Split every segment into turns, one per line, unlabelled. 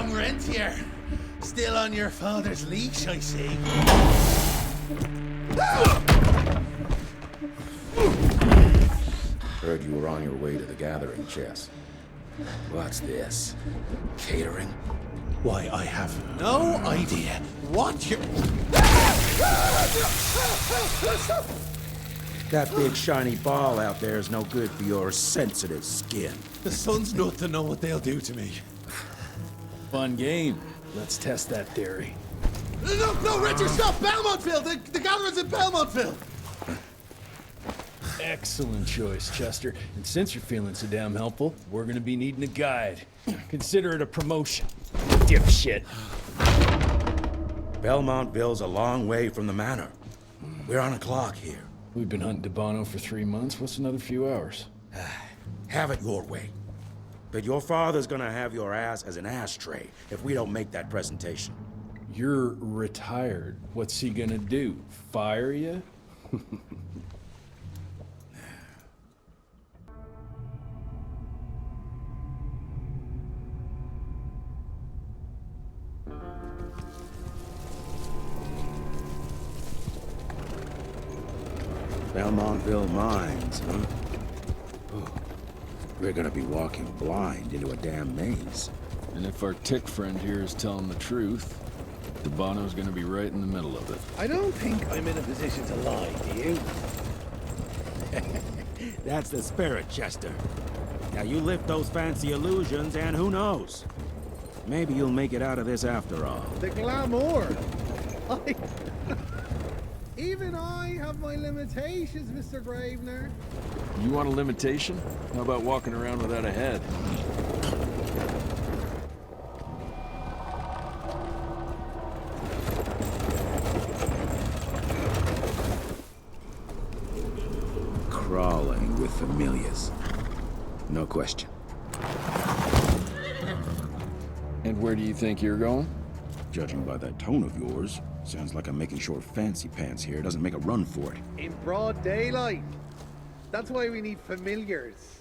young rentier. Still on your father's leash, I see.
Heard you were on your way to the gathering, Chess. What's this? Catering?
Why, I have no idea what you're...
That big shiny ball out there is no good for your sensitive skin.
The sun's not to know what they'll do to me.
Fun game. Let's test that theory.
No, Richard, stop! Belmontville! The gathering's in Belmontville!
Excellent choice, Chester. And since you're feeling so damn helpful, we're gonna be needing a guide. Consider it a promotion. Dipshit.
Belmontville's a long way from the manor. We're on a clock here.
We've been hunting DeBono for 3 months. What's another few hours?
Have it your way. But your father's gonna have your ass as an ashtray if we don't make that presentation.
You're retired. What's he gonna do? Fire you?
Belmontville Mines, huh? Oh, we're gonna be walking blind into a damn maze.
And if our tick friend here is telling the truth, DeBono's gonna be right in the middle of it.
I don't think I'm in a position to lie, do you?
That's the spirit, Chester. Now you lift those fancy illusions and who knows? Maybe you'll make it out of this after all.
The glamour. Even I have my limitations, Mr. Gravener.
You want a limitation? How about walking around without a head?
Crawling with familiars. No question.
And where do you think you're going?
Judging by that tone of yours, sounds like I'm making sure Fancy Pants here doesn't make a run for it.
In broad daylight. That's why we need familiars.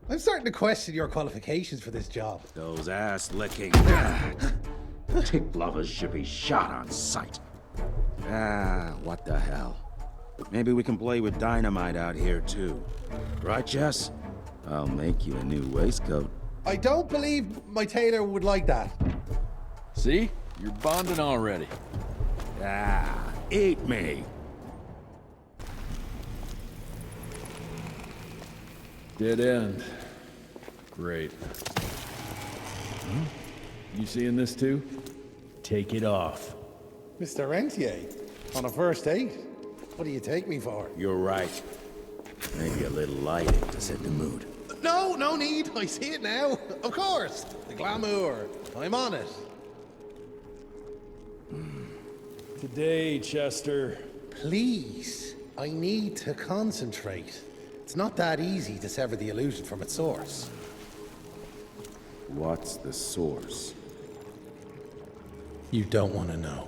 I'm starting to question your qualifications for this job.
Those ass-licking tick lovers should be shot on sight. What the hell? Maybe we can play with dynamite out here, too. Right, Jess? I'll make you a new waistcoat.
I don't believe my tailor would like that.
See? You're bonding already.
Eat me.
Dead end. Great. You seeing this too? Take it off.
Mr. Rentier, on a first date? What do you take me for?
You're right. Maybe a little lighting to set the mood.
No need. I see it now. Of course. The glamour. I'm on it.
Today, Chester.
Please, I need to concentrate. It's not that easy to sever the illusion from its source.
What's the source?
You don't want to know.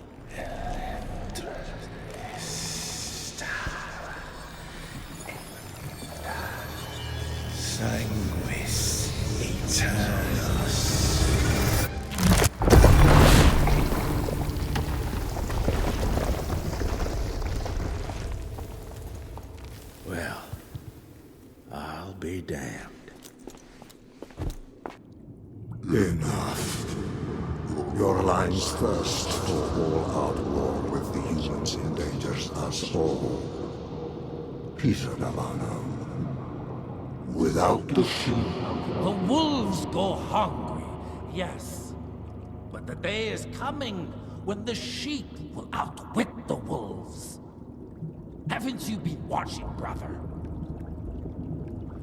Sanguis Eternus.
Well, I'll be damned.
Enough. Your Alliance thirst for all-out war with the humans endangers us all. Peter Navano. Without the sheep.
The wolves go hungry, yes. But the day is coming when the sheep will outwit the wolves. Haven't you been watching, brother?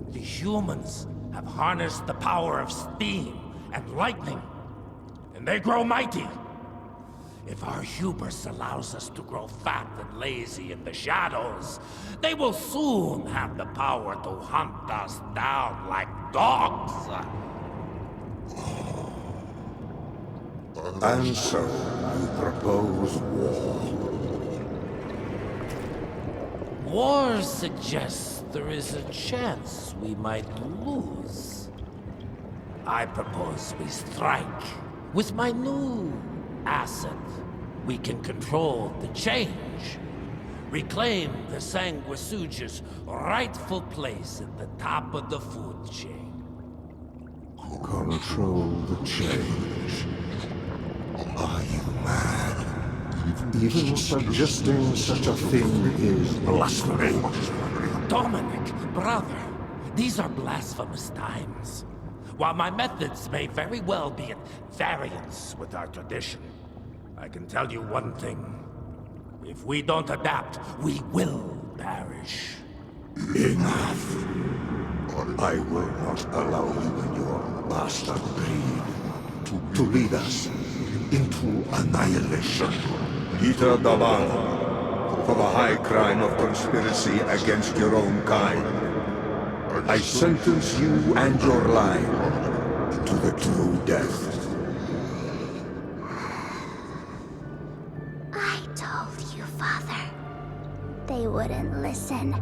The humans have harnessed the power of steam and lightning, and they grow mighty. If our hubris allows us to grow fat and lazy in the shadows, they will soon have the power to hunt us down like dogs.
And so, you propose war.
War suggests there is a chance we might lose. I propose we strike With my new asset, we can control the change. Reclaim the Sanguisuga's rightful place at the top of the food chain.
Control the change. Are you mad? Even suggesting such a thing is blasphemy.
Dominic, brother, these are blasphemous times. While my methods may very well be at variance with our tradition, I can tell you one thing. If we don't adapt, we will perish.
Enough. I will not allow you and your bastard breed to lead us into annihilation. Peter Davan, for the high crime of conspiracy against your own kind, I sentence you and your line to the true death.
I told you, Father. They wouldn't listen.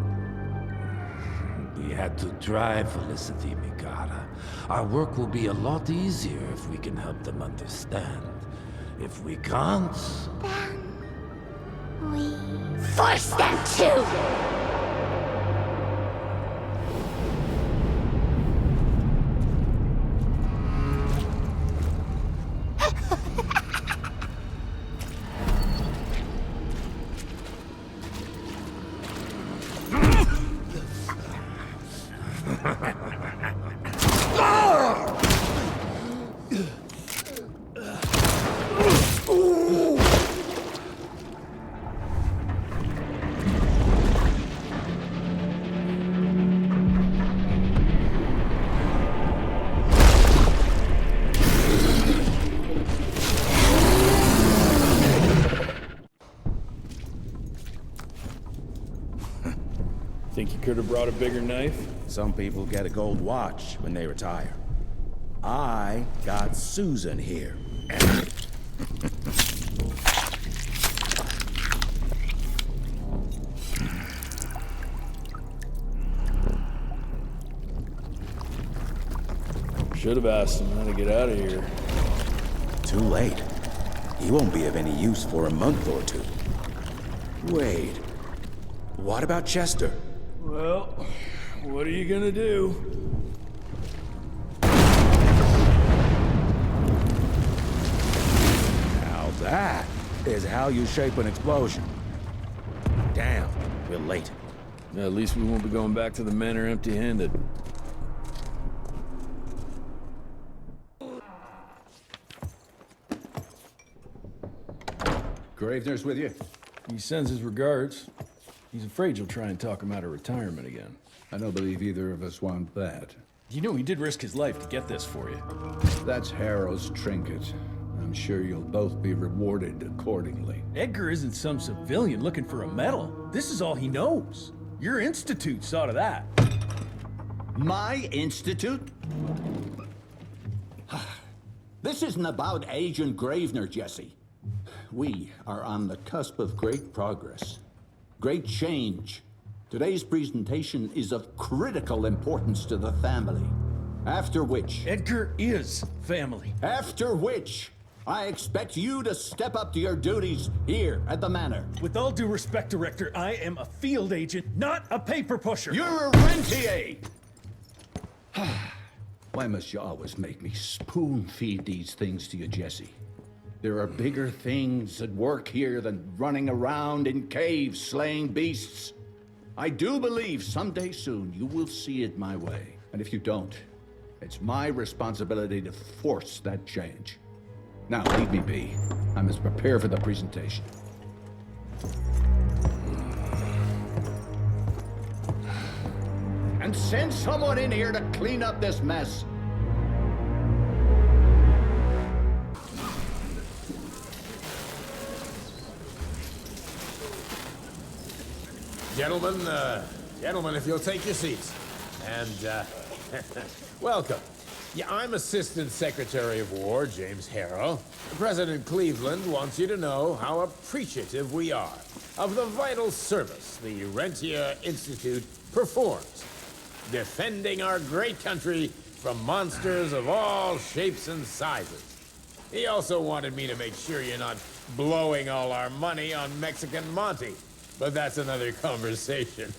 We had to try, Felicity Mikata. Our work will be a lot easier if we can help them understand. If we can't...
Then... we... force them to!
Think you could have brought a bigger knife?
Some people get a gold watch when they retire. I got Susan here.
Should have asked him how to get out of here.
Too late. He won't be of any use for a month or two. Wait. What about Chester?
Well, what are you gonna do?
Now that is how you shape an explosion. Damn, we're late.
At least we won't be going back to the manor empty-handed.
Gravener's with you?
He sends his regards. He's afraid you'll try and talk him out of retirement again.
I don't believe either of us want that.
You know he did risk his life to get this for you.
That's Harrow's trinket. I'm sure you'll both be rewarded accordingly.
Edgar isn't some civilian looking for a medal. This is all he knows. Your institute saw to that.
My institute? This isn't about Agent Gravener, Jesse. We are on the cusp of great progress. Great change. Today's presentation is of critical importance to the family. After which...
Edgar is family.
After which, I expect you to step up to your duties here at the manor.
With all due respect, Director, I am a field agent, not a paper pusher.
You're a rentier!
Why must you always make me spoon-feed these things to you, Jesse? There are bigger things at work here than running around in caves slaying beasts. I do believe someday soon you will see it my way. And if you don't, it's my responsibility to force that change. Now, leave me be. I must prepare for the presentation.
And send someone in here to clean up this mess.
Gentlemen, if you'll take your seats. And, welcome. Yeah, I'm Assistant Secretary of War, James Harrow. President Cleveland wants you to know how appreciative we are of the vital service the Rentier Institute performs, defending our great country from monsters of all shapes and sizes. He also wanted me to make sure you're not blowing all our money on Mexican Monty. But that's another conversation.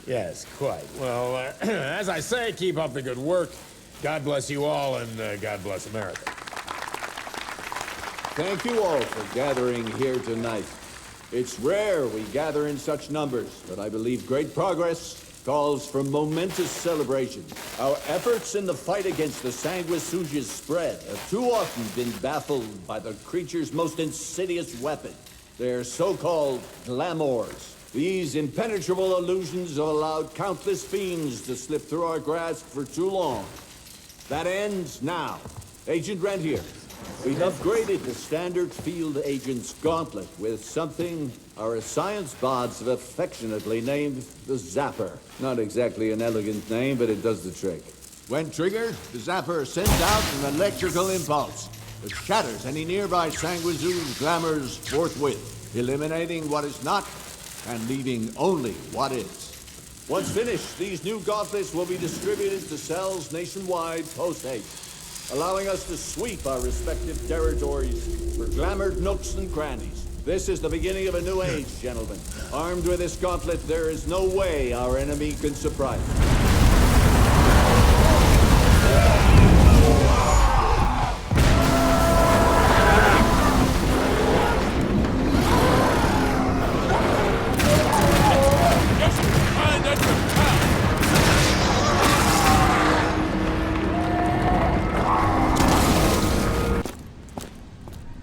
Yes, quite. Well, as I say, keep up the good work. God bless you all, and God bless America.
Thank you all for gathering here tonight. It's rare we gather in such numbers, but I believe great progress calls for momentous celebration. Our efforts in the fight against the sanguisuga's spread have too often been baffled by the creature's most insidious weapon, their so-called glamours. These impenetrable illusions have allowed countless fiends to slip through our grasp for too long. That ends now. Agent Rentier, we've upgraded the standard field agent's gauntlet with something our science bots have affectionately named the Zapper. Not exactly an elegant name, but it does the trick. When triggered, the Zapper sends out an electrical impulse that shatters any nearby sanguisuga's glamours forthwith, eliminating what is not and leaving only what is. Once finished, these new gauntlets will be distributed to cells nationwide post-haste, allowing us to sweep our respective territories for glamoured nooks and crannies. This is the beginning of a new age, gentlemen. Armed with this gauntlet, there is no way our enemy can surprise us.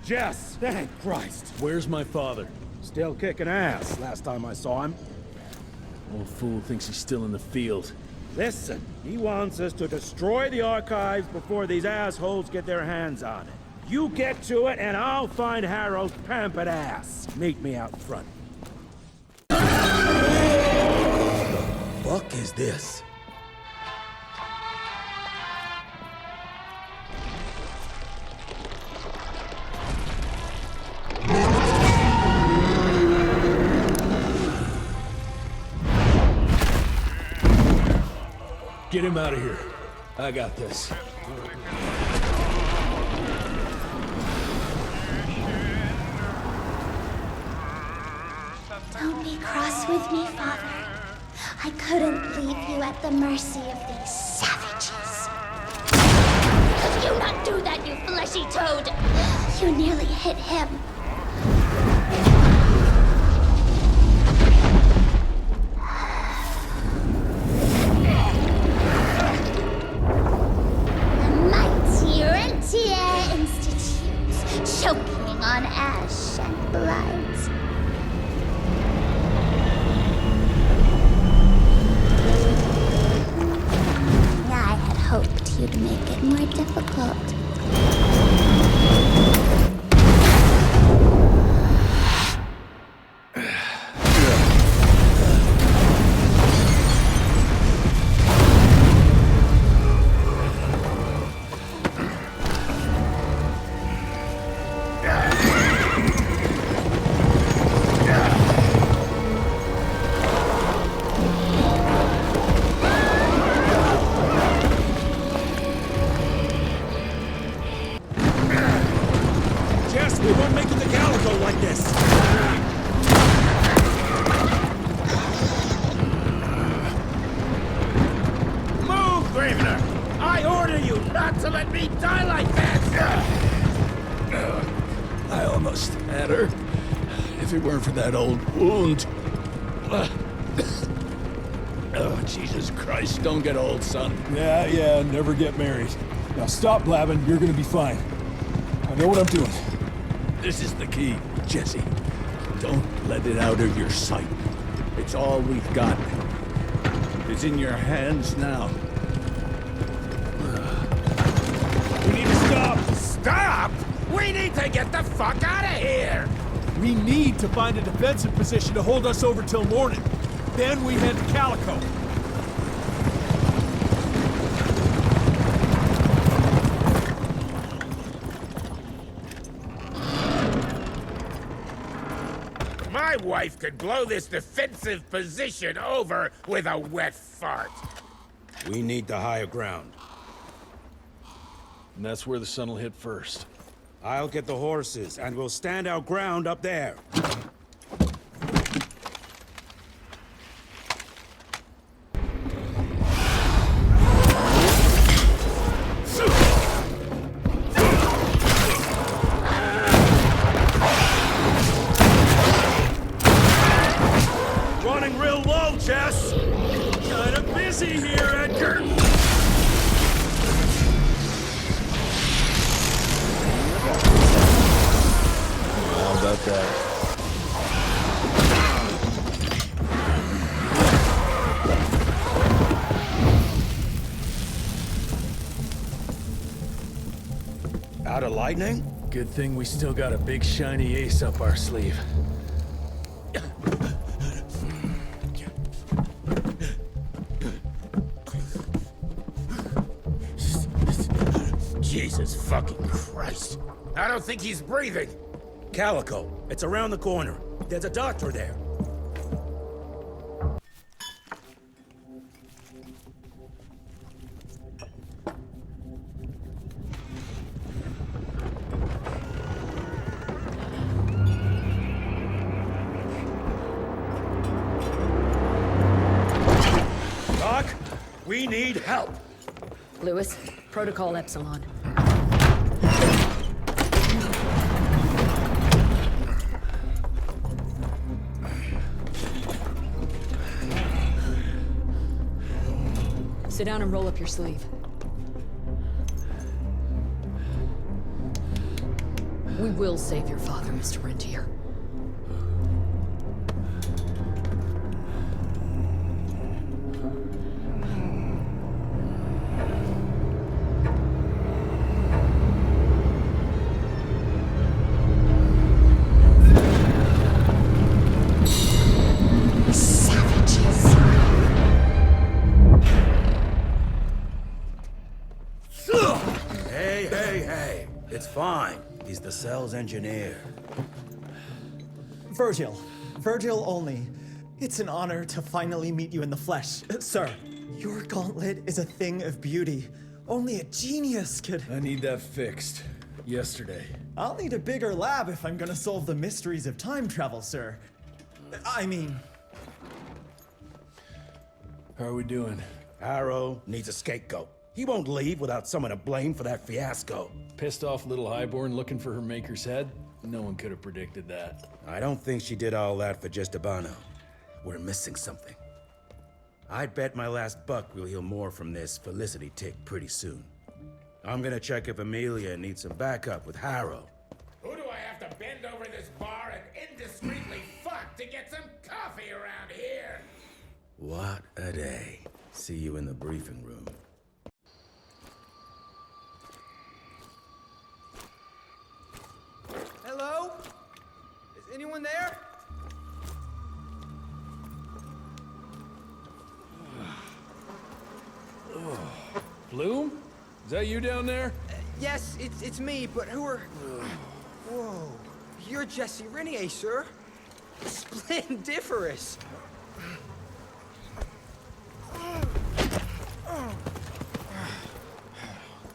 Jess! Thank Christ!
Where's my father?
Still kicking ass, last time I saw him.
Old fool thinks he's still in the field.
Listen, he wants us to destroy the archives before these assholes get their hands on it. You get to it, and I'll find Harrow's pampered ass. Meet me out front. The fuck is this?
Get him out of here. I got this.
Don't be cross with me, Father. I couldn't leave you at the mercy of these savages. Could you not do that, you fleshy toad? You nearly hit him. Choking on ash and blood. I had hoped you'd make it more difficult.
We won't make it to Calico like this!
Move, Gravener! I order you not to let me die like that!
I almost had her. If it weren't for that old wound. Oh, Jesus Christ, don't get old, son.
Yeah, never get married. Now stop blabbing, you're gonna be fine. I know what I'm doing.
This is the key, Jesse. Don't let it out of your sight. It's all we've got. It's in your hands now.
We need to stop!
Stop! We need to get the fuck out of here!
We need to find a defensive position to hold us over till morning. Then we head to Calico.
My wife could blow this defensive position over with a wet fart.
We need the higher ground.
And that's where the sun will hit first.
I'll get the horses, and we'll stand our ground up there.
Running real low, Jess! Kinda busy here, Edgar! How about that?
Out of lightning?
Good thing we still got a big shiny ace up our sleeve.
Jesus fucking Christ.
I don't think he's breathing.
Calico, it's around the corner. There's a doctor there. Doc, we need help.
Lewis, Protocol Epsilon. Sit down and roll up your sleeve. We will save your father, Mr. Rentier.
Hey. It's fine. He's the cell's engineer.
Virgil. Virgil only. It's an honor to finally meet you in the flesh. Sir, your gauntlet is a thing of beauty. Only a genius could...
I need that fixed. Yesterday.
I'll need a bigger lab if I'm gonna solve the mysteries of time travel, sir. I mean...
How are we doing?
Harrow needs a scapegoat. He won't leave without someone to blame for that fiasco.
Pissed off little highborn looking for her maker's head? No one could have predicted that.
I don't think she did all that for just Abano. We're missing something. I'd bet my last buck we'll hear more from this Felicity tick pretty soon. I'm gonna check if Amelia needs some backup with Harrow.
Who do I have to bend over this bar and indiscreetly fuck to get some coffee around here?
What a day. See you in the briefing room.
Hello? Is anyone there?
Bloom? Is that you down there?
Yes, it's me, but who are... Whoa. You're Jesse Renier, sir. Splendiferous.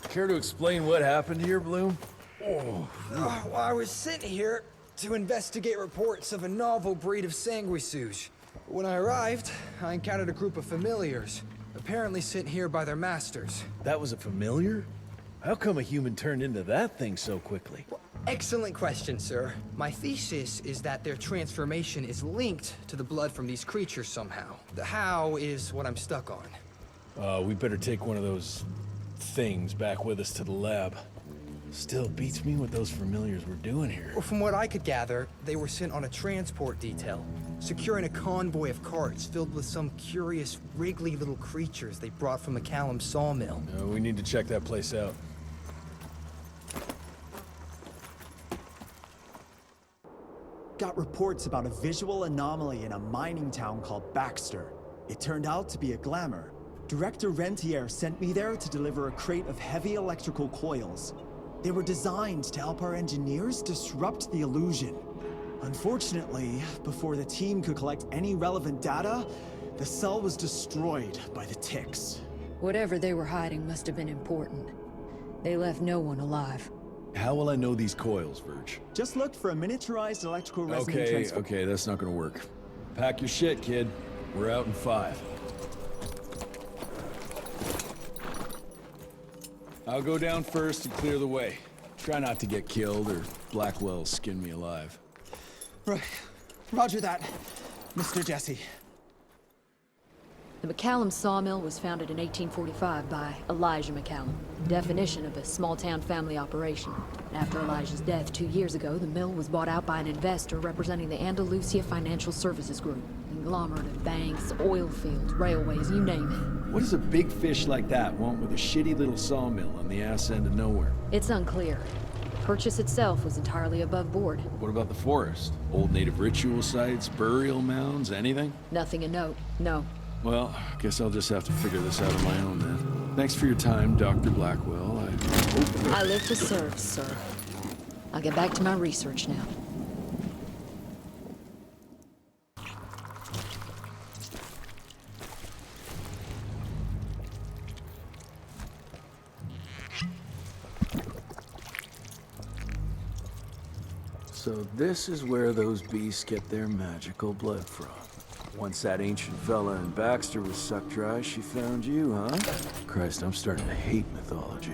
Care to explain what happened here, Bloom?
Well, I was sent here to investigate reports of a novel breed of sanguisuge. When I arrived, I encountered a group of familiars, apparently sent here by their masters.
That was a familiar? How come a human turned into that thing so quickly?
Well, excellent question, sir. My thesis is that their transformation is linked to the blood from these creatures somehow. The how is what I'm stuck on.
We better take one of those things back with us to the lab. Still beats me what those familiars were doing here.
Well, from what I could gather, they were sent on a transport detail, securing a convoy of carts filled with some curious, wriggly little creatures they brought from McCallum's sawmill.
We need to check that place out.
Got reports about a visual anomaly in a mining town called Baxter. It turned out to be a glamour. Director Rentier sent me there to deliver a crate of heavy electrical coils. They were designed to help our engineers disrupt the illusion. Unfortunately, before the team could collect any relevant data, the cell was destroyed by the ticks.
Whatever they were hiding must have been important. They left no one alive.
How will I know these coils, Verge?
Just look for a miniaturized electrical resonant transformer.
Okay, that's not gonna work. Pack your shit, kid. We're out in 5. I'll go down first and clear the way. Try not to get killed or Blackwell skin me alive.
Right. Roger that, Mr. Jesse.
The McCallum sawmill was founded in 1845 by Elijah McCallum, definition of a small-town family operation. After Elijah's death 2 years ago, the mill was bought out by an investor representing the Andalusia Financial Services Group. Conglomerate of banks, oil fields, railways, you name it.
What does a big fish like that want with a shitty little sawmill on the ass end of nowhere?
It's unclear. The purchase itself was entirely above board.
What about the forest? Old native ritual sites, burial mounds, anything?
Nothing of note, no.
Well, guess I'll just have to figure this out on my own then. Thanks for your time, Dr. Blackwell.
I live to serve, sir. I'll get back to my research now.
So this is where those beasts get their magical blood from. Once that ancient fella in Baxter was sucked dry, she found you, huh? Christ, I'm starting to hate mythology.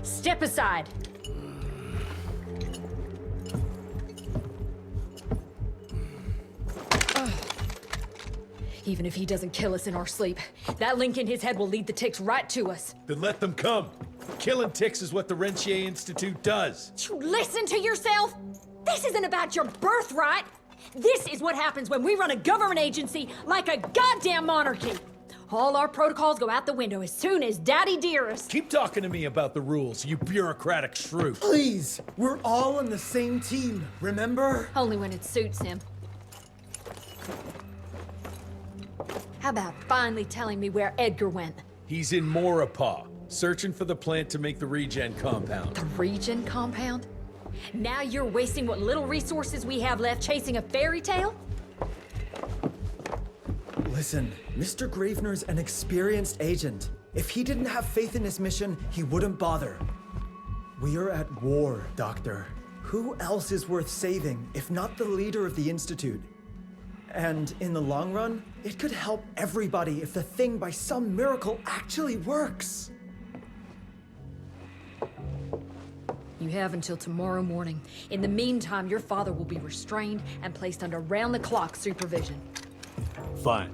Step aside! Even if he doesn't kill us in our sleep, that link in his head will lead the ticks right to us.
Then let them come. Killing ticks is what the Rentier Institute does.
You listen to yourself? This isn't about your birthright. This is what happens when we run a government agency like a goddamn monarchy. All our protocols go out the window as soon as Daddy Dearest.
Keep talking to me about the rules, you bureaucratic shrew.
Please, we're all on the same team, remember?
Only when it suits him. How about finally telling me where Edgar went?
He's in Maurepas, searching for the plant to make the regen compound.
The regen compound? Now you're wasting what little resources we have left chasing a fairy tale?
Listen, Mr. Gravener's an experienced agent. If he didn't have faith in his mission, he wouldn't bother. We are at war, Doctor. Who else is worth saving, if not the leader of the Institute? And in the long run, it could help everybody if the thing by some miracle actually works.
You have until tomorrow morning. In the meantime, your father will be restrained and placed under round-the-clock supervision.
Fine.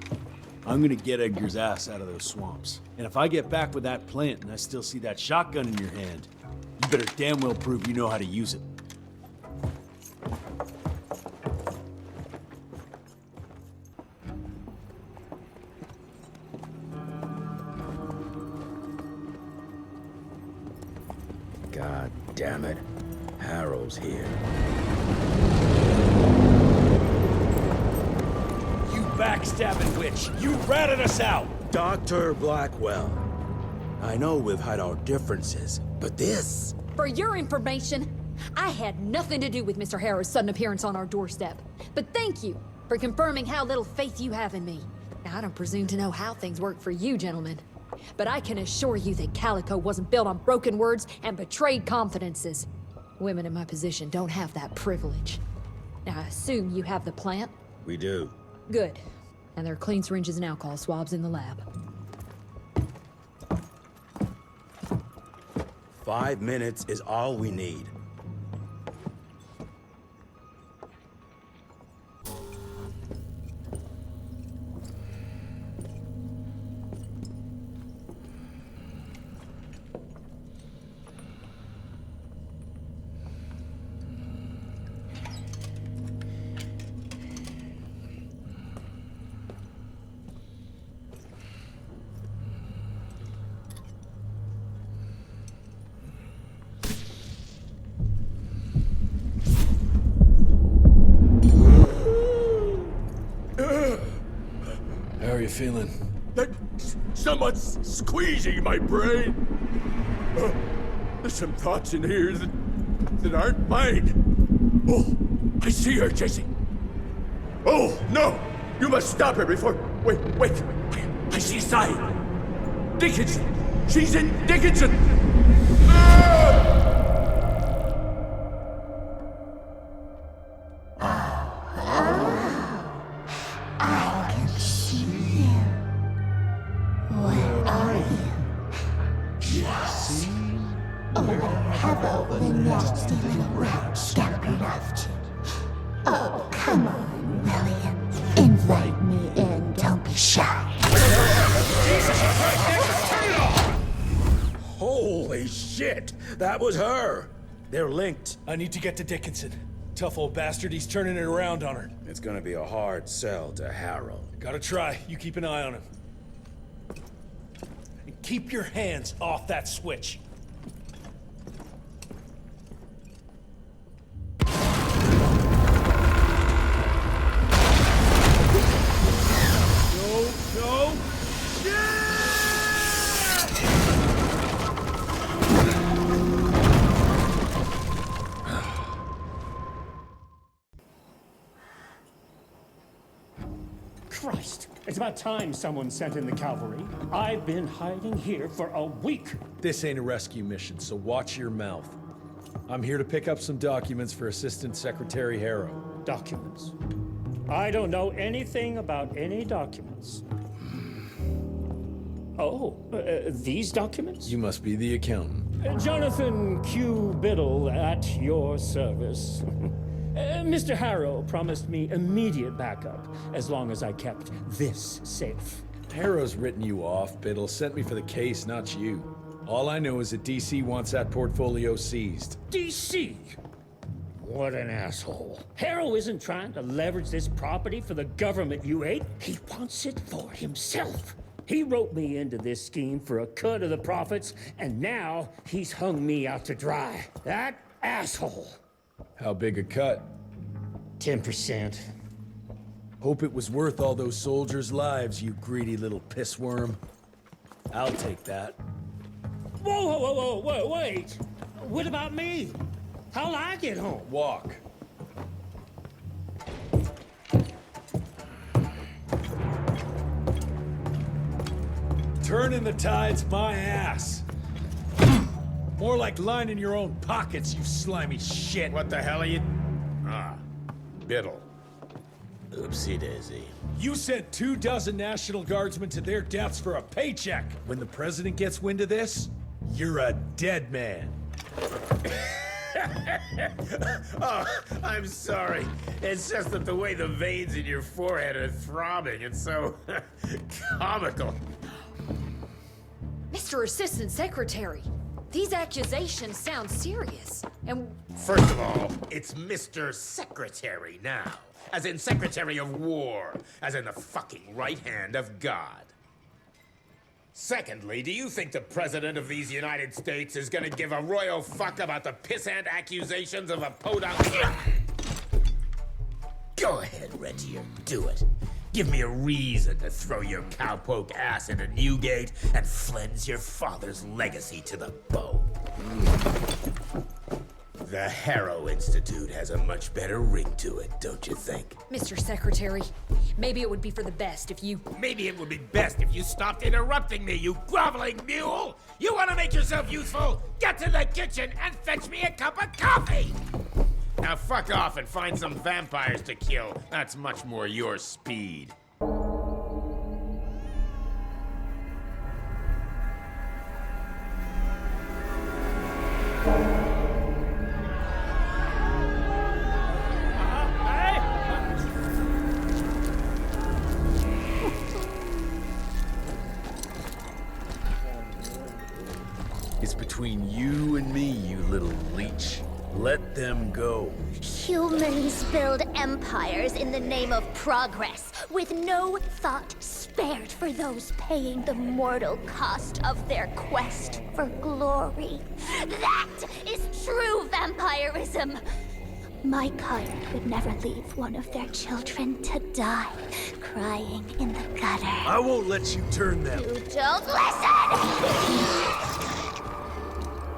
I'm gonna get Edgar's ass out of those swamps. And if I get back with that plant and I still see that shotgun in your hand, you better damn well prove you know how to use it.
God damn it. Harrow's here.
You backstabbing witch! You ratted us out!
Dr. Blackwell. I know we've had our differences, but this...
For your information, I had nothing to do with Mr. Harrow's sudden appearance on our doorstep. But thank you for confirming how little faith you have in me. Now, I don't presume to know how things work for you, gentlemen. But I can assure you that Calico wasn't built on broken words and betrayed confidences. Women in my position don't have that privilege. Now, I assume you have the plant?
We do.
Good. And there are clean syringes and alcohol swabs in the lab.
5 minutes is all we need.
feeling?
Someone's squeezing my brain. There's some thoughts in here that aren't mine. Oh, I see her, Jesse. Oh, no! You must stop her before... Wait. I see a sign. Dickinson! She's in Dickinson!
I can see you. Where are you? Jesse? Oh, hello, the nasty little rat scampered after. Oh, come on, William. Invite me in, don't be shy.
Holy shit! That was her! They're linked.
I need to get to Dickinson. Tough old bastard, he's turning it around on her.
It's gonna be a hard sell to Harrow.
Gotta try. You keep an eye on him. And keep your hands off that switch. No!
Christ! It's about time someone sent in the cavalry. I've been hiding here for a week.
This ain't a rescue mission, so watch your mouth. I'm here to pick up some documents for Assistant Secretary Harrow.
Documents? I don't know anything about any documents. Oh, these documents?
You must be the accountant.
Jonathan Q. Biddle at your service. Mr. Harrow promised me immediate backup as long as I kept this safe.
Harrow's written you off, Biddle. Sent me for the case, not you. All I know is that DC wants that portfolio seized.
DC? What an asshole. Harrow isn't trying to leverage this property for the government you ate. He wants it for himself. He wrote me into this scheme for a cut of the profits, and now he's hung me out to dry. That asshole.
How big a cut?
10%.
Hope it was worth all those soldiers' lives, you greedy little pissworm. I'll take that.
Whoa, wait. What about me? How'll I get home?
Walk. Turning the tide's my ass. More like lining your own pockets, you slimy shit.
What the hell are you... Biddle. Oopsie daisy.
You sent 24 National Guardsmen to their deaths for a paycheck. When the president gets wind of this, you're a dead man.
Oh, I'm sorry. It's just that the way the veins in your forehead are throbbing, it's so comical.
Mr. Assistant Secretary, these accusations sound serious. And
First of all, it's Mr. Secretary now. As in Secretary of War. As in the fucking right hand of God. Secondly, do you think the President of these United States is gonna give a royal fuck about the pissant accusations of a podunk? Go ahead, Rentier, do it. Give me a reason to throw your cowpoke ass into Newgate and cleanse your father's legacy to the bone. The Harrow Institute has a much better ring to it, don't you think?
Mr. Secretary, maybe it would be for the best if you...
Maybe it would be best if you stopped interrupting me, you groveling mule! You want to make yourself useful? Get to the kitchen and fetch me a cup of coffee! Now fuck off and find some vampires to kill. That's much more your speed.
It's between you and me, you little leech. Let them go.
Humans build empires in the name of progress, with no thought spared for those paying the mortal cost of their quest for glory. That is true vampirism. My kind would never leave one of their children to die, crying in the gutter.
I won't let you turn them.
You don't listen!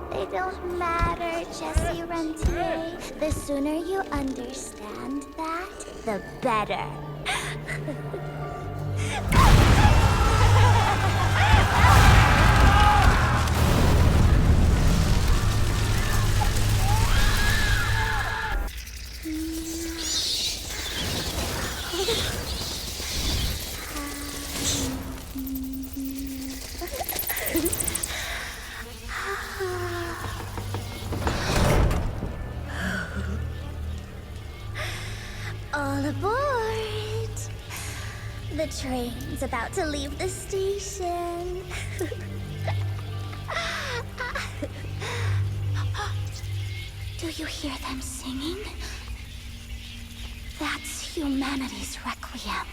They don't matter, Jesse Rentier. The sooner you understand that, the better. All aboard! The train's about to leave the station. Do you hear them singing? That's humanity's requiem.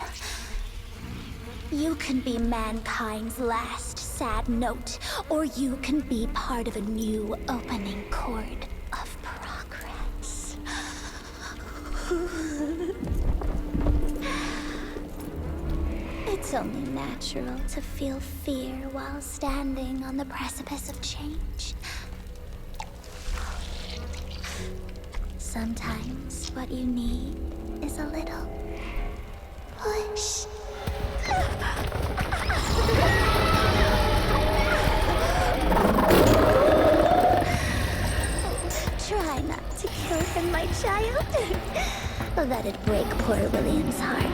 You can be mankind's last sad note, or you can be part of a new opening chord of progress. It's only natural to feel fear while standing on the precipice of change. Sometimes what you need is a little push. Try not to kill him, my child. That'd break poor William's heart.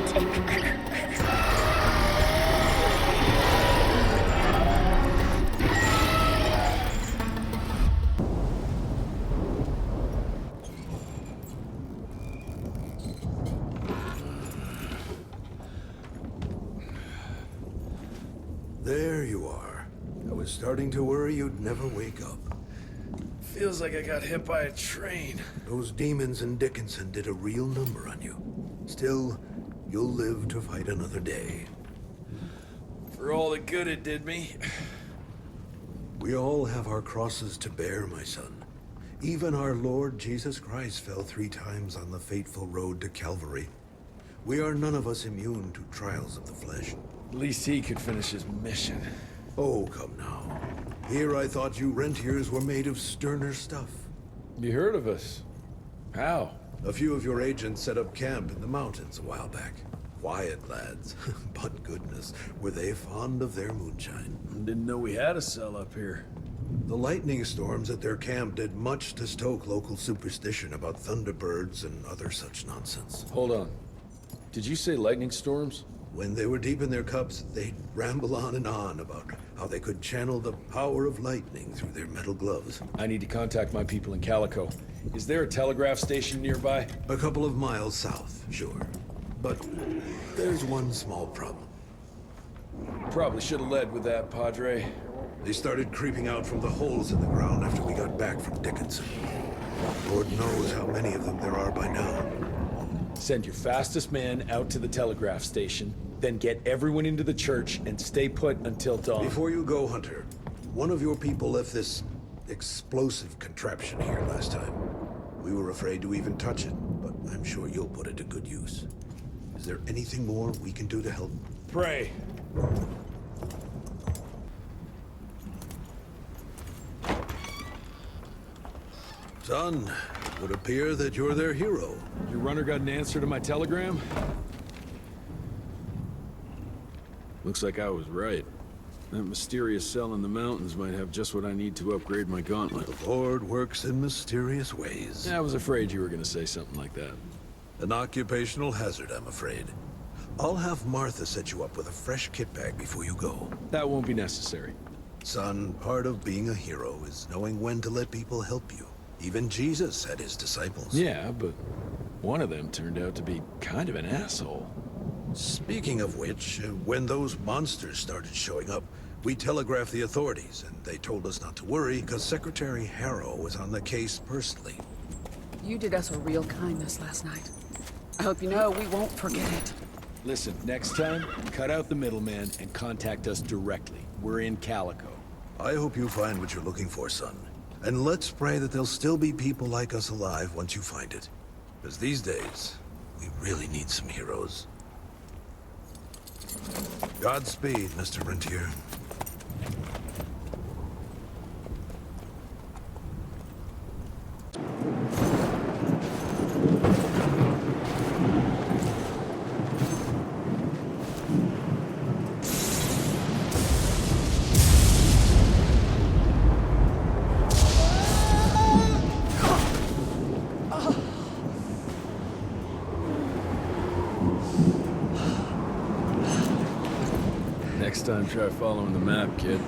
There you are. I was starting to worry you'd never wake up.
Feels like I got hit by a train.
Those demons in Dickinson did a real number on you. Still, you'll live to fight another day.
For all the good it did me.
We all have our crosses to bear, my son. Even our Lord Jesus Christ fell 3 times on the fateful road to Calvary. We are none of us immune to trials of the flesh.
At least he could finish his mission.
Oh, come now. Here I thought you rentiers were made of sterner stuff.
You heard of us? How?
A few of your agents set up camp in the mountains a while back. Quiet lads, but goodness, were they fond of their moonshine.
Didn't know we had a cell up here.
The lightning storms at their camp did much to stoke local superstition about thunderbirds and other such nonsense.
Hold on. Did you say lightning storms?
When they were deep in their cups, they'd ramble on and on about how they could channel the power of lightning through their metal gloves.
I need to contact my people in Calico. Is there a telegraph station nearby?
A couple of miles south, sure. But there's one small problem.
Probably should have led with that, Padre.
They started creeping out from the holes in the ground after we got back from Dickinson. Lord knows how many of them there are by now.
Send your fastest man out to the telegraph station, then get everyone into the church and stay put until dawn.
Before you go, Hunter, one of your people left this explosive contraption here last time. We were afraid to even touch it, but I'm sure you'll put it to good use. Is there anything more we can do to help?
Pray.
Son, it would appear that you're their hero.
Your runner got an answer to my telegram?
Looks like I was right. That mysterious cell in the mountains might have just what I need to upgrade my gauntlet.
The Lord works in mysterious ways.
Yeah, I was afraid you were gonna say something like that.
An occupational hazard, I'm afraid. I'll have Martha set you up with a fresh kit bag before you go.
That won't be necessary.
Son, part of being a hero is knowing when to let people help you. Even Jesus had his disciples.
Yeah, but one of them turned out to be kind of an asshole.
Speaking of which, when those monsters started showing up, we telegraphed the authorities, and they told us not to worry because Secretary Harrow was on the case personally.
You did us a real kindness last night. I hope you know we won't forget it.
Listen, next time, cut out the middleman and contact us directly. We're in Calico.
I hope you find what you're looking for, son. And let's pray that there'll still be people like us alive once you find it.
Because these days, we really need some heroes. Godspeed, Mr. Rentier.
Next time, try following the map, kid.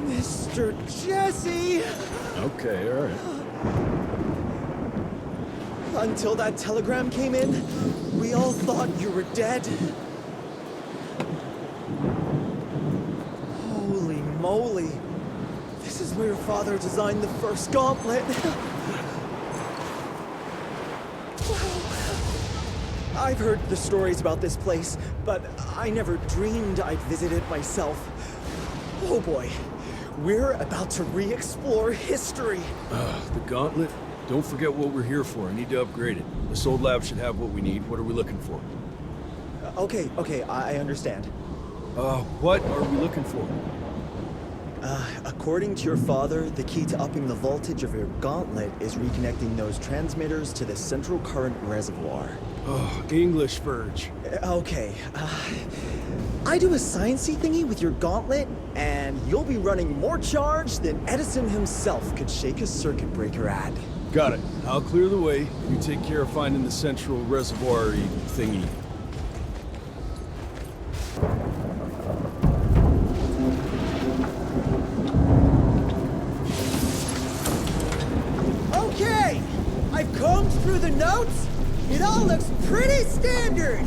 Mr. Jesse!
Okay, all right.
Until that telegram came in, we all thought you were dead. Holy moly. This is where your father designed the first gauntlet. I've heard the stories about this place, but I never dreamed I'd visit it myself. Oh boy, we're about to re-explore history.
The gauntlet? Don't forget what we're here for. I need to upgrade it. This old lab should have what we need. What are we looking for?
Okay, I understand.
What are we looking for?
According to your father, the key to upping the voltage of your gauntlet is reconnecting those transmitters to the central current reservoir.
Oh, English Verge.
Okay, I do a sciencey thingy with your gauntlet, and you'll be running more charge than Edison himself could shake a circuit breaker at.
Got it. I'll clear the way. You take care of finding the central reservoir-y thingy.
Okay, I've combed through the notes. It all looks pretty standard.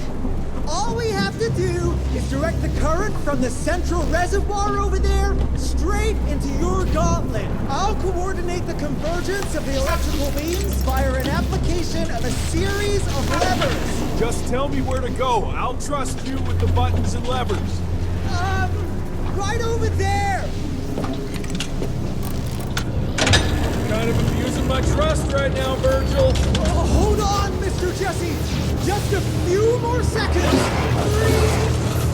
All we have to do is direct the current from the central reservoir over there straight into your gauntlet. I'll coordinate the convergence of the electrical beams via an application of a series of levers.
Just tell me where to go. I'll trust you with the buttons and levers.
Right over there.
Kind of abusing my trust right now, Virgil.
Oh, hold on, Mr. Jesse. Just a few more seconds.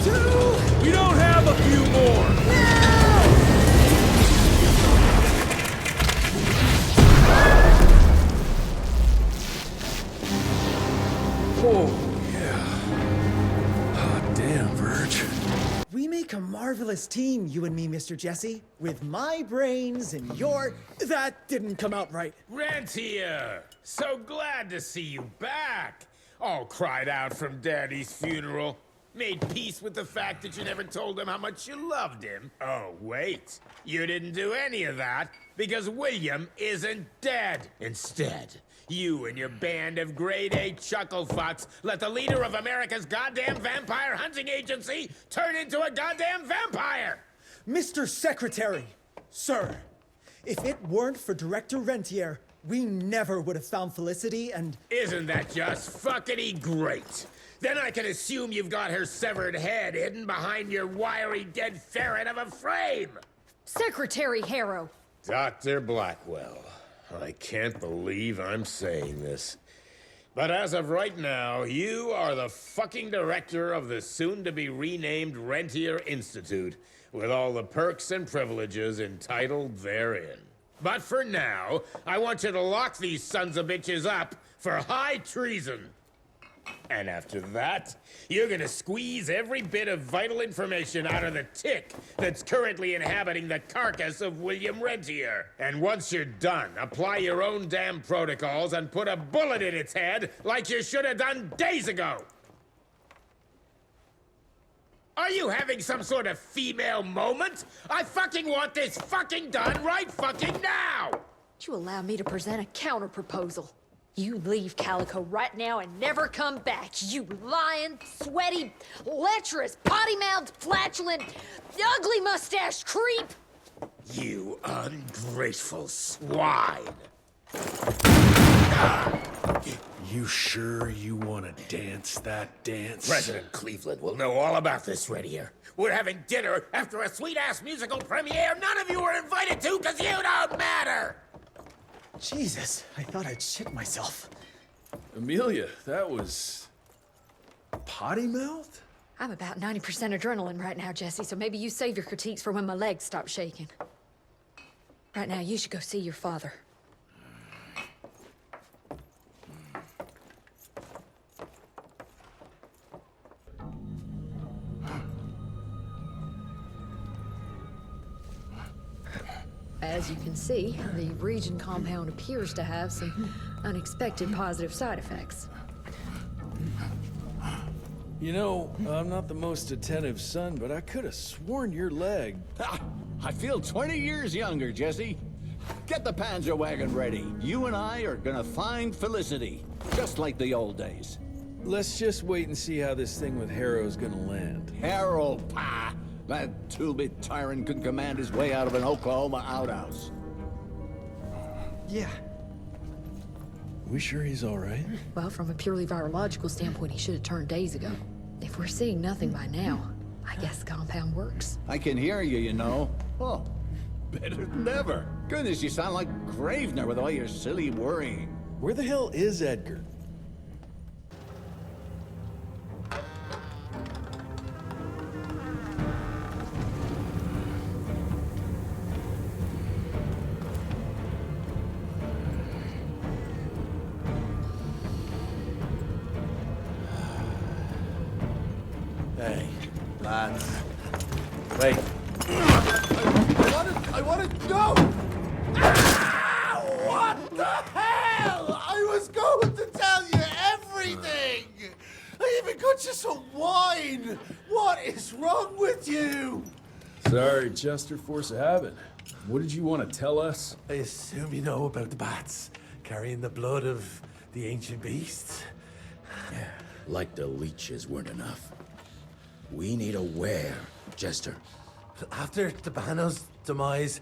3, 2...
We don't have a few more.
Now!
Oh, yeah. Hot damn, Virg.
We make a marvelous team, you and me, Mr. Jesse. With my brains and your... That didn't come out right.
Rentier! So glad to see you back! All cried out from Daddy's funeral. Made peace with the fact that you never told him how much you loved him. Oh, wait. You didn't do any of that because William isn't dead. Instead, you and your band of grade-A chucklefucks let the leader of America's goddamn vampire hunting agency turn into a goddamn vampire!
Mr. Secretary, sir, if it weren't for Director Rentier, we never would have found Felicity and...
Isn't that just fuckity great? Then I can assume you've got her severed head hidden behind your wiry dead ferret of a frame!
Secretary Harrow!
Dr. Blackwell, I can't believe I'm saying this. But as of right now, you are the fucking director of the soon-to-be renamed Rentier Institute, with all the perks and privileges entitled therein. But for now, I want you to lock these sons of bitches up for high treason. And after that, you're gonna squeeze every bit of vital information out of the tick that's currently inhabiting the carcass of William Rentier. And once you're done, apply your own damn protocols and put a bullet in its head like you should have done days ago. Are you having some sort of female moment? I fucking want this fucking done right fucking now!
Would you allow me to present a counter-proposal? You leave Calico right now and never come back, you lying, sweaty, lecherous, potty-mouthed, flatulent, ugly-mustached creep!
You ungrateful swine!
You sure you want to dance that dance?
President Cleveland will know all about this right here. We're having dinner after a sweet-ass musical premiere none of you were invited to because you don't matter!
Jesus, I thought I'd shit myself.
Amelia, that was... potty mouth?
I'm about 90% adrenaline right now, Jesse, so maybe you save your critiques for when my legs stop shaking. Right now, you should go see your father. As you can see, the region compound appears to have some unexpected positive side effects.
You know, I'm not the most attentive son, but I could have sworn your leg...
I feel 20 years younger, Jesse. Get the Panzer wagon ready. You and I are gonna find Felicity, just like the old days.
Let's just wait and see how this thing with Harrow's gonna land.
Harrow, pah! That two-bit tyrant could command his way out of an Oklahoma outhouse.
Yeah.
We sure he's all right?
Well, from a purely virological standpoint, he should have turned days ago. If we're seeing nothing by now, I guess the compound works.
I can hear you, you know. Oh, better than ever. Goodness, you sound like Gravener with all your silly worrying.
Where the hell is Edgar?
Hey, lads. Wait. I want to go! Ah, what the hell? I was going to tell you everything! I even got you some wine! What is wrong with you?
Sorry, Chester, force of habit. What did you want to tell us?
I assume you know about the bats, carrying the blood of the ancient beasts.
Yeah, like the leeches weren't enough. We need a where, Chester.
After Tabano's demise,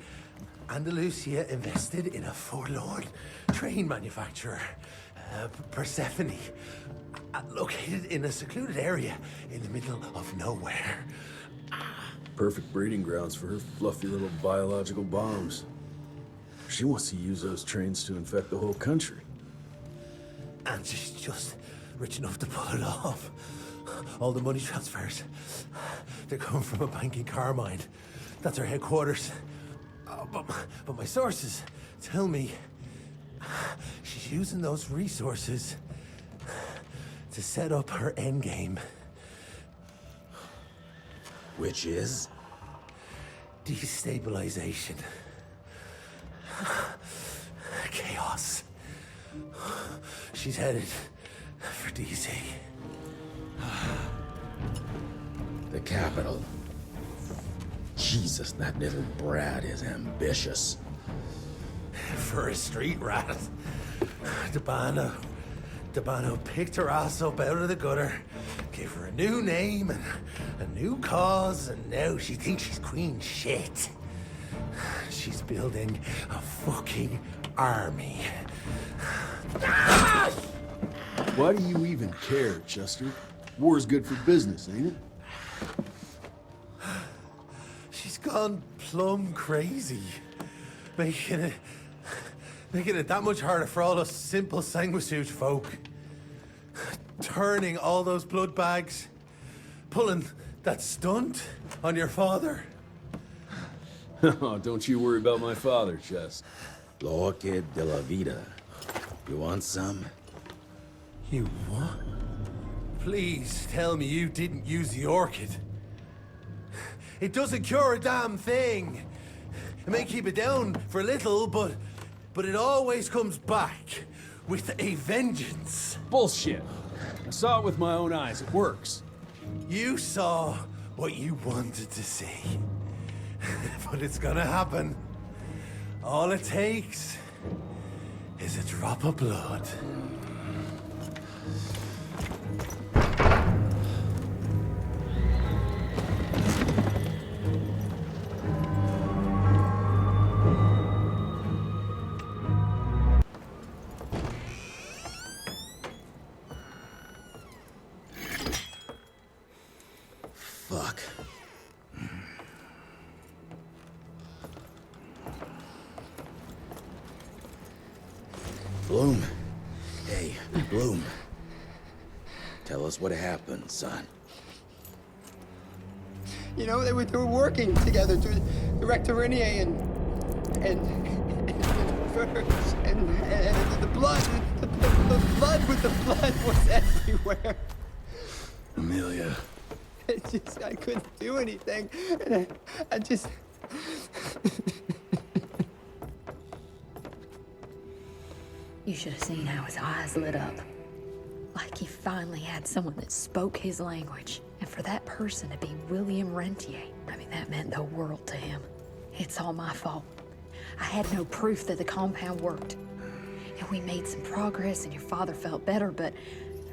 Andalusia invested in a forlorn train manufacturer, Persephone, located in a secluded area in the middle of nowhere.
Perfect breeding grounds for her fluffy little biological bombs. She wants to use those trains to infect the whole country.
And she's just rich enough to pull it off. All the money transfers, they're coming from a bank in Carmine. That's her headquarters. But my sources tell me she's using those resources to set up her endgame.
Which is?
Destabilization. Chaos. She's headed for DC.
The capital. Jesus, that little brat is ambitious.
For a street rat. Tabano picked her ass up out of the gutter, gave her a new name and a new cause, and now she thinks she's queen shit. She's building a fucking army.
Why do you even care, Chester? War's good for business, ain't it?
She's gone plumb crazy. Making it that much harder for all us simple sanguisuge folk. Turning all those blood bags. Pulling that stunt on your father.
Oh, don't you worry about my father, Chest.
L'orchid de la vida. You want some?
You what? Please tell me you didn't use the orchid. It doesn't cure a damn thing. It may keep it down for a little, but it always comes back with a vengeance.
Bullshit. I saw it with my own eyes. It works.
You saw what you wanted to see. But it's gonna happen. All it takes is a drop of blood.
Fuck. Bloom. Hey, Bloom, tell us what happened, son.
You know, they were working together to Director Renier and Verge and the blood with the blood was everywhere.
Amelia.
I couldn't do anything. And I just...
You should have seen how his eyes lit up. Like he finally had someone that spoke his language. And for that person to be William Rentier, I mean, that meant the world to him. It's all my fault. I had no proof that the compound worked. And we made some progress and your father felt better, but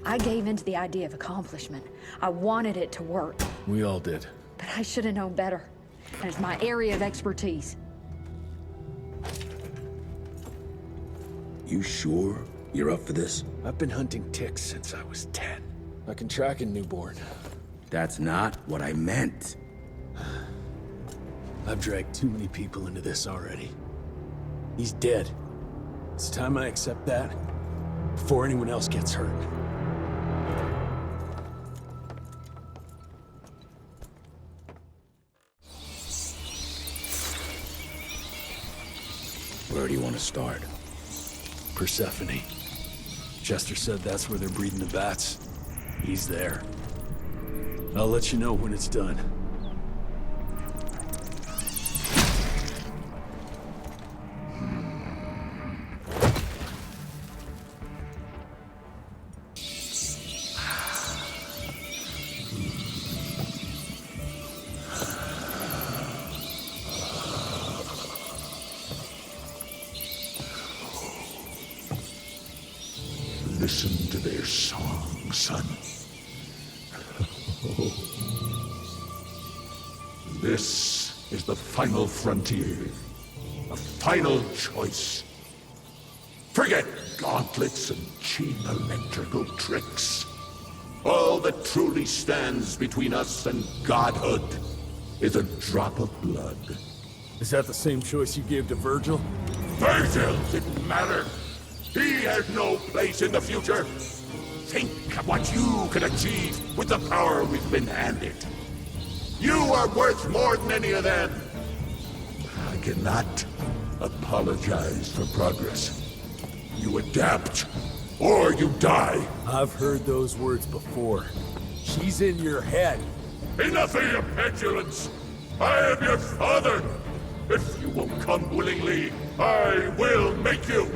I gave in to the idea of accomplishment. I wanted it to work.
We all did.
But I should have known better. And it's my area of expertise.
You sure you're up for this?
I've been hunting ticks since I was 10. I can track a newborn.
That's not what I meant.
I've dragged too many people into this already. He's dead. It's time I accept that before anyone else gets hurt.
Where do you want to start?
Persephone. Chester said that's where they're breeding the bats. He's there. I'll let you know when it's done.
Listen to their song, son. This is the final frontier. A final choice. Forget gauntlets and cheap electrical tricks. All that truly stands between us and godhood is a drop of blood.
Is that the same choice you gave to Virgil?
Virgil didn't matter. He had no place in the future. Think of what you could achieve with the power we've been handed. You are worth more than any of them. I cannot apologize for progress. You adapt, or you die.
I've heard those words before. She's in your head.
Enough of your petulance. I am your father. If you won't come willingly, I will make you.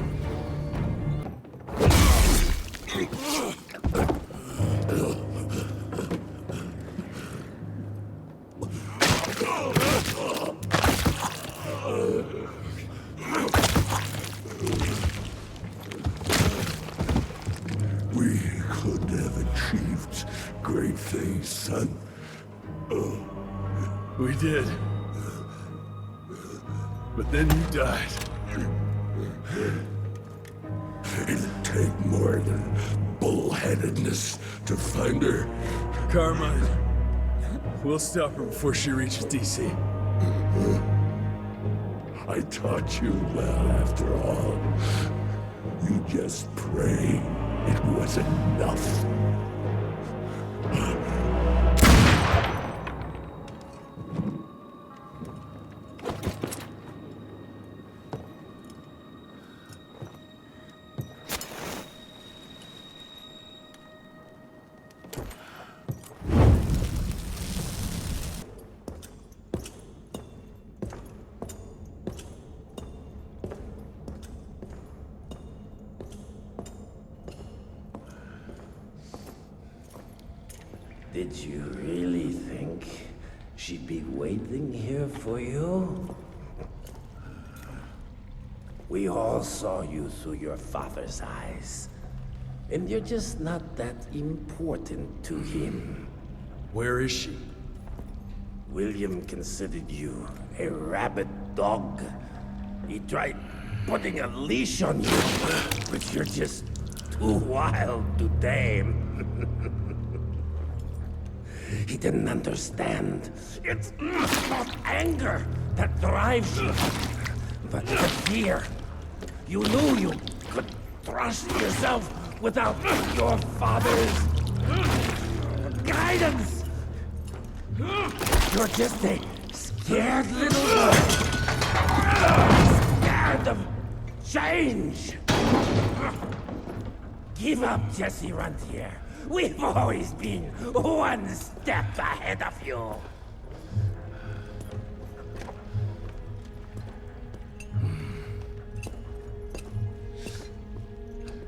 We could have achieved great things, son.
We did. But then you died.
It'd take more than bullheadedness to find her.
Carmine, we'll stop her before she reaches DC.
I taught you well after all. You just pray it was enough.
Did you really think she'd be waiting here for you? We all saw you through your father's eyes. And you're just not that important to him.
Where is she?
William considered you a rabid dog. He tried putting a leash on you, but you're just too wild to tame. He didn't understand. It's not anger that drives you, but the fear. You knew you could trust yourself without your father's guidance. You're just a scared little boy. Scared of change. Give up, Jesse Runtier. We've always been one step ahead of you.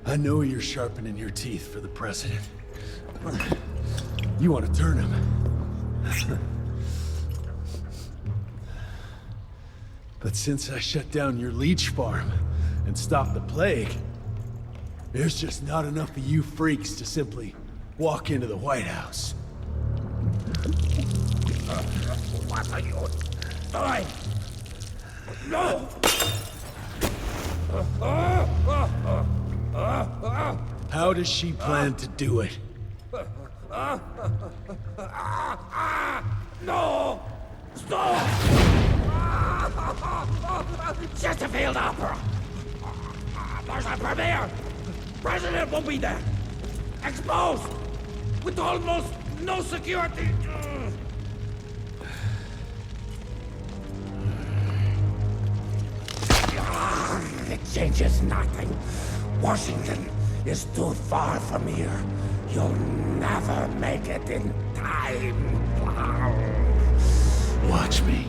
I know you're sharpening your teeth for the president. You want to turn him. But since I shut down your leech farm and stopped the plague, there's just not enough of you freaks to simply walk into the White House.
What are you doing? No!
How does she plan to do it?
No! Stop! Just a failed opera! There's a premiere! President won't be there! Exposed! With almost no security! It changes nothing. Washington is too far from here. You'll never make it in time.
Watch me.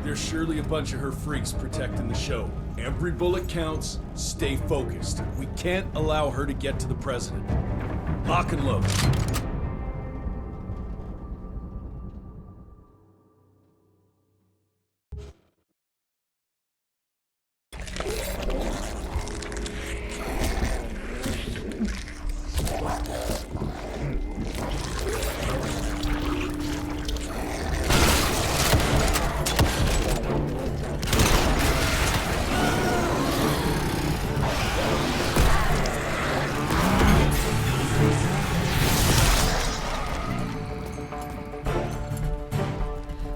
There's surely a bunch of her freaks protecting the show. Every bullet counts. Stay focused. We can't allow her to get to the president. Lock and load.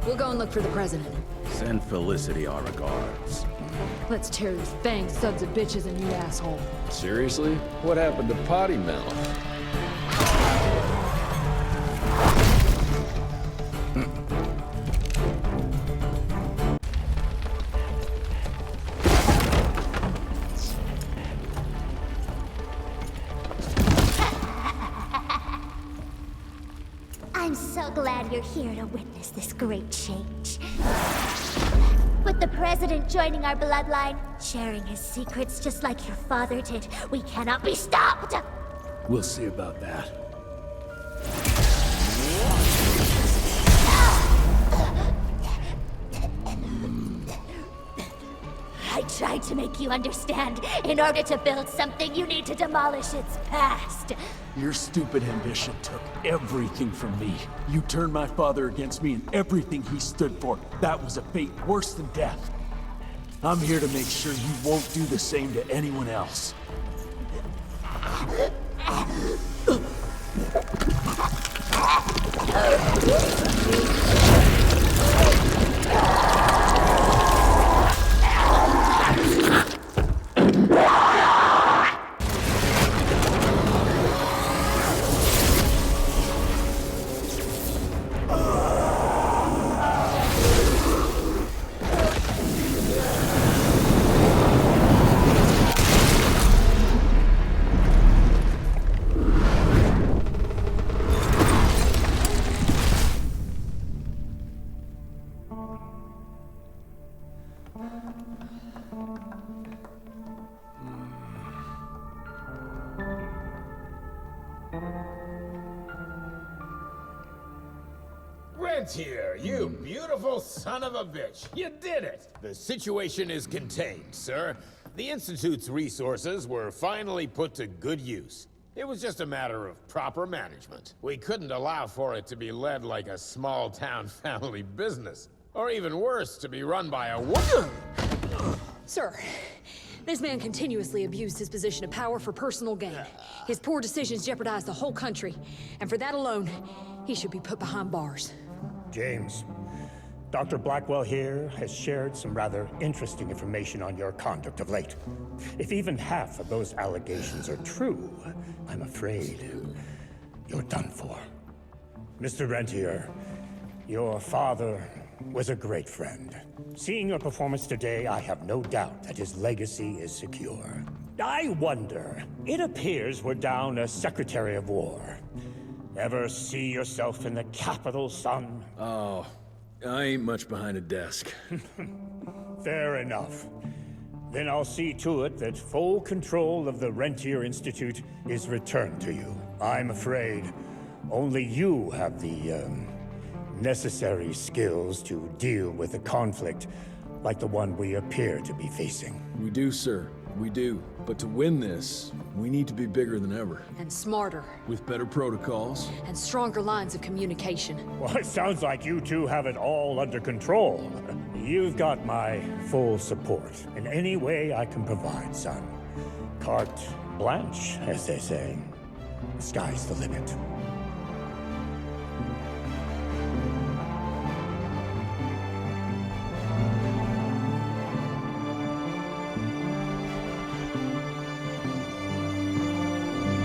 We'll go and look for the president.
Send Felicity our regards.
Let's tear these bang sons of bitches a new asshole.
Seriously? What happened to Potty Mouth?
I'm so glad you're here to witness this great change. With the president joining our bloodline, sharing his secrets just like your father did, we cannot be stopped!
We'll see about that.
I tried to make you understand. In order to build something, you need to demolish its past.
Your stupid ambition took everything from me. You turned my father against me and everything he stood for. That was a fate worse than death. I'm here to make sure you won't do the same to anyone else.
Rentier, you beautiful son of a bitch. You did it. The situation is contained, sir. The Institute's resources were finally put to good use. It was just a matter of proper management. We couldn't allow for it to be led like a small-town family business. Or even worse, to be run by a woman.
Sir, This man continuously abused his position of power for personal gain. His poor decisions jeopardized the whole country, and for that alone, he should be put behind bars.
James, Dr. Blackwell here has shared some rather interesting information on your conduct of late. If even half of those allegations are true, I'm afraid you're done for. Mr. Rentier, your father was a great friend. Seeing your performance today, I have no doubt that his legacy is secure. I wonder, it appears we're down a Secretary of War. Ever see yourself in the capital, son?
Oh, I ain't much behind a desk.
Fair enough. Then I'll see to it that full control of the Rentier Institute is returned to you. I'm afraid only you have the, necessary skills to deal with a conflict like the one we appear to be facing.
We do, sir. We do. But to win this, we need to be bigger than ever.
And smarter.
With better protocols.
And stronger lines of communication.
Well, it sounds like you two have it all under control. You've got my full support in any way I can provide, son. Carte blanche, as they say. The sky's the limit.